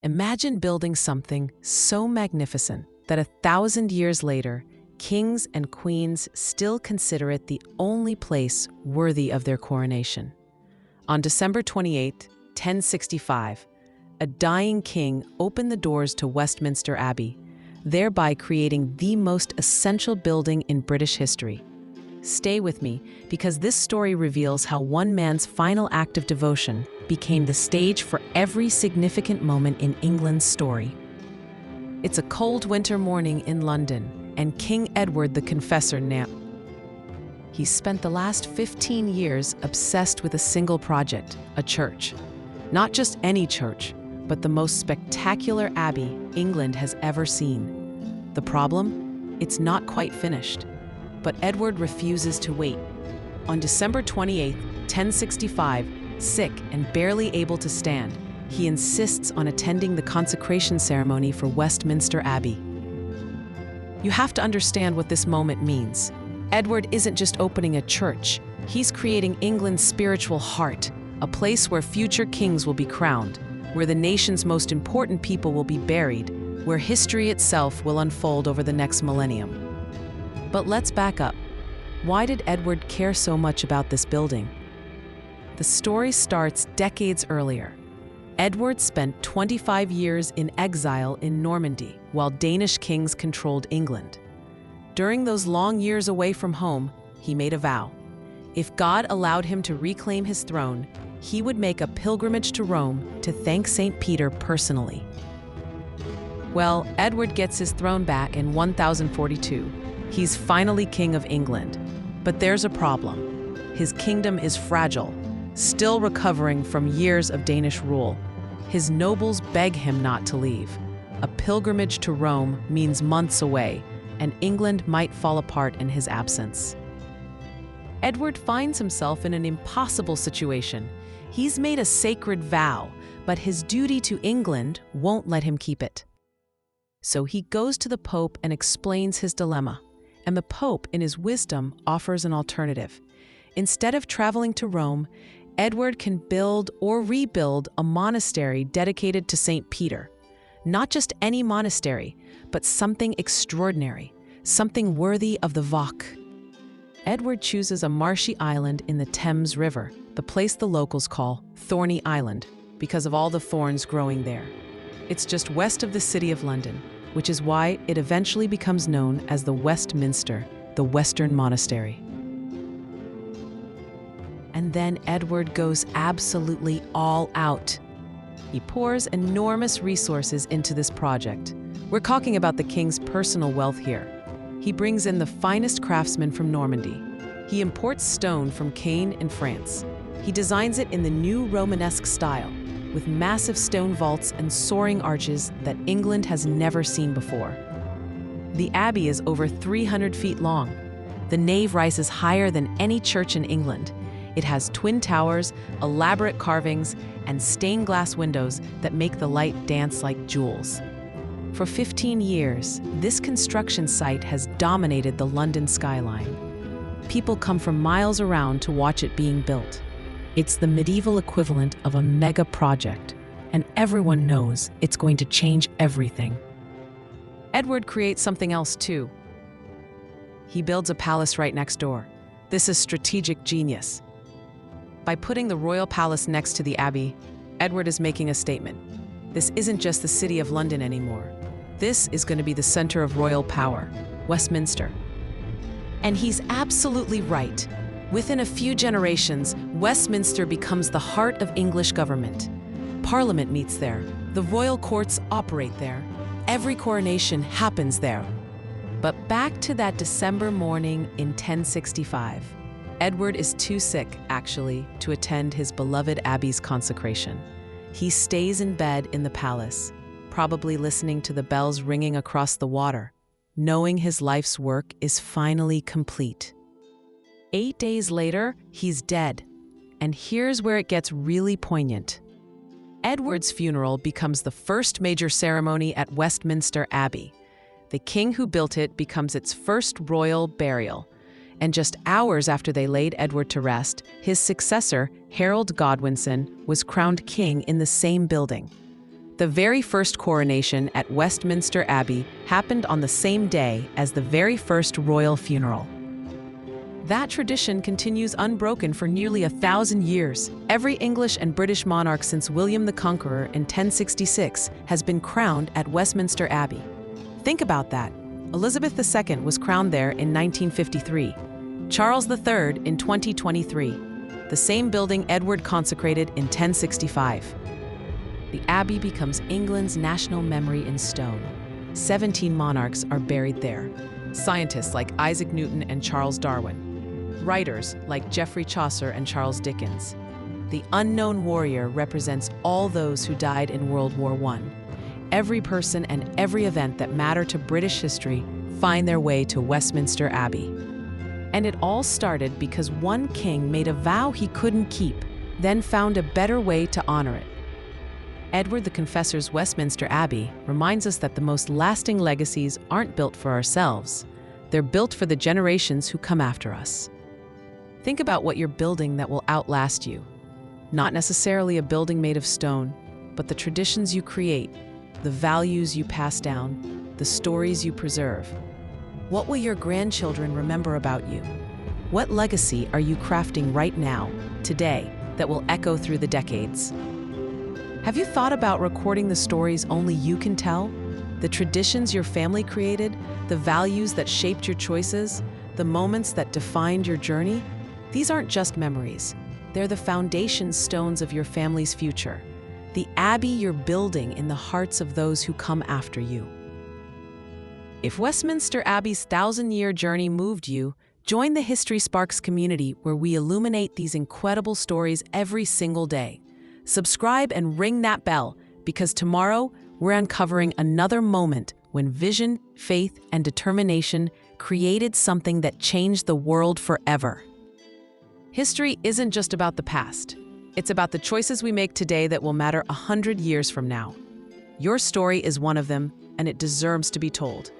Imagine building something so magnificent that 1,000 years later, kings and queens still consider it the only place worthy of their coronation. On December 28, 1065, a dying king opened the doors to Westminster Abbey, thereby creating the most essential building in British history. Stay with me, because this story reveals how one man's final act of devotion became the stage for every significant moment in England's story. It's a cold winter morning in London, and King Edward the Confessor He spent the last 15 years obsessed with a single project, a church. Not just any church, but the most spectacular abbey England has ever seen. The problem? It's not quite finished. But Edward refuses to wait. On December 28, 1065, sick and barely able to stand, he insists on attending the consecration ceremony for Westminster Abbey. You have to understand what this moment means. Edward isn't just opening a church, he's creating England's spiritual heart, a place where future kings will be crowned, where the nation's most important people will be buried, where history itself will unfold over the next millennium. But let's back up. Why did Edward care so much about this building? The story starts decades earlier. Edward spent 25 years in exile in Normandy while Danish kings controlled England. During those long years away from home, he made a vow. If God allowed him to reclaim his throne, he would make a pilgrimage to Rome to thank St. Peter personally. Well, Edward gets his throne back in 1042. He's finally King of England. But there's a problem. His kingdom is fragile, still recovering from years of Danish rule. His nobles beg him not to leave. A pilgrimage to Rome means months away, and England might fall apart in his absence. Edward finds himself in an impossible situation. He's made a sacred vow, but his duty to England won't let him keep it. So he goes to the Pope and explains his dilemma. And the Pope, in his wisdom, offers an alternative. Instead of traveling to Rome, Edward can build or rebuild a monastery dedicated to St. Peter. Not just any monastery, but something extraordinary, something worthy of the Voc. Edward chooses a marshy island in the Thames River, the place the locals call Thorny Island, because of all the thorns growing there. It's just west of the city of London, which is why it eventually becomes known as the Westminster, the Western Monastery. And then Edward goes absolutely all out. He pours enormous resources into this project. We're talking about the king's personal wealth here. He brings in the finest craftsmen from Normandy. He imports stone from Caen in France. He designs it in the new Romanesque style, with massive stone vaults and soaring arches that England has never seen before. The abbey is over 300 feet long. The nave rises higher than any church in England. It has twin towers, elaborate carvings, and stained glass windows that make the light dance like jewels. For 15 years, this construction site has dominated the London skyline. People come from miles around to watch it being built. It's the medieval equivalent of a mega project, and everyone knows it's going to change everything. Edward creates something else too. He builds a palace right next door. This is strategic genius. By putting the royal palace next to the abbey, Edward is making a statement. This isn't just the city of London anymore. This is going to be the center of royal power, Westminster. And he's absolutely right. Within a few generations, Westminster becomes the heart of English government. Parliament meets there. The royal courts operate there. Every coronation happens there. But back to that December morning in 1065. Edward is too sick, actually, to attend his beloved abbey's consecration. He stays in bed in the palace, probably listening to the bells ringing across the water, knowing his life's work is finally complete. 8 days later, he's dead. And here's where it gets really poignant. Edward's funeral becomes the first major ceremony at Westminster Abbey. The king who built it becomes its first royal burial. And just hours after they laid Edward to rest, his successor, Harold Godwinson, was crowned king in the same building. The very first coronation at Westminster Abbey happened on the same day as the very first royal funeral. That tradition continues unbroken for nearly 1,000 years. Every English and British monarch since William the Conqueror in 1066 has been crowned at Westminster Abbey. Think about that. Elizabeth II was crowned there in 1953. Charles III in 2023. The same building Edward consecrated in 1065. The Abbey becomes England's national memory in stone. 17 monarchs are buried there. Scientists like Isaac Newton and Charles Darwin. Writers like Geoffrey Chaucer and Charles Dickens. The unknown warrior represents all those who died in World War I. Every person and every event that matter to British history find their way to Westminster Abbey. And it all started because one king made a vow he couldn't keep, then found a better way to honor it. Edward the Confessor's Westminster Abbey reminds us that the most lasting legacies aren't built for ourselves. They're built for the generations who come after us. Think about what you're building that will outlast you. Not necessarily a building made of stone, but the traditions you create, the values you pass down, the stories you preserve. What will your grandchildren remember about you? What legacy are you crafting right now, today, that will echo through the decades? Have you thought about recording the stories only you can tell? The traditions your family created, the values that shaped your choices, the moments that defined your journey? These aren't just memories. They're the foundation stones of your family's future. The abbey you're building in the hearts of those who come after you. If Westminster Abbey's 1,000-year journey moved you, join the History Sparks community where we illuminate these incredible stories every single day. Subscribe and ring that bell, because tomorrow we're uncovering another moment when vision, faith, and determination created something that changed the world forever. History isn't just about the past. It's about the choices we make today that will matter 100 years from now. Your story is one of them, and it deserves to be told.